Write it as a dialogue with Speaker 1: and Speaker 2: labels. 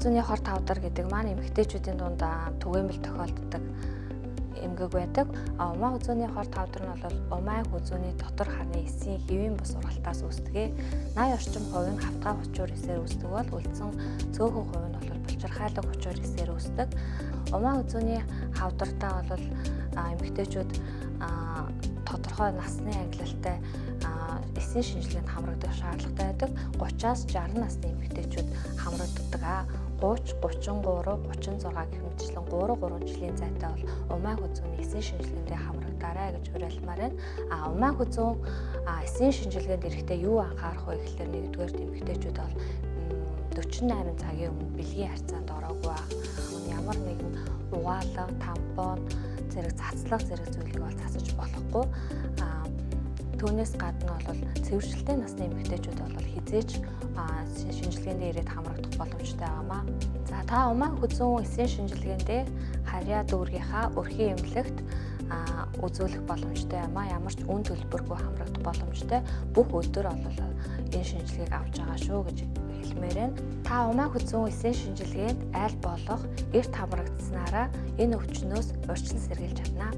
Speaker 1: үзүүний хор тавдар гэдэг маань эмэгтэйчүүдийн дунд түгээмэл тохиолддог эмгэг байдаг. Умаа үзүүний хор тавдар нь бол умаа үзүүний дотор ханы эсийн хэвийн бус ургалтаас үүсдэг. 80 орчим хувь нь хавтгай хүчээр эсээр үүсдэг бол үлдсэн цөөхөн хувь нь бол булчирхайлаг хүчээр эсээр үүсдэг. Умаа үзүүний хавдартаа бол эмэгтэйчүүд тодорхой насны ангилалтай эсийн шинжилгээнд хамрагдах шаардлагатай байдаг. 30-аас 60 насны эмэгтэйчүүд хамрагддаг. 30, 33, 36 гэх мэтчлэн 3 жилийн зайтай бол умаа үзүүний эсийн шинжилгээндээ хамрагдаарай гэж уриалмаар байна. Умаа үзүүн эсийн шинжилгээнд ирэхдээ юу анхаарах вэ гэхээр нэгдүгээр эмэгтэйчүүд бол 48 цагийн өмнө бэлгийн харьцаанд ороогүй байх. Ямар нэгэн угаалга, тампон, цацлах зэрэг зүйлийг бол засаж болохгүй. Түүнээс гадна бол цэвэршилтэй насны эмэгтэйчүүд бол хизээж шинжилгээндээ ирээд хамрагдах боломжтой байгаамаа. За та умаа үзүүн эсийн шинжилгээндээ харьяа дүүргийнхаа өрхийн эмнэлэгт үзүүлэх боломжтой юмаа. Ямар ч үн төлбөргүй хамрагдах боломжтой. Бүх өдөр бол энэ шинжилгээг авч байгаа шүү гэж хэлмээр байна. Та умаа үзүүн эсийн шинжилгээнд аль болох эрт хамрагдсанаараа энэ өвчнөөс урьдчилан сэргийлж чадна.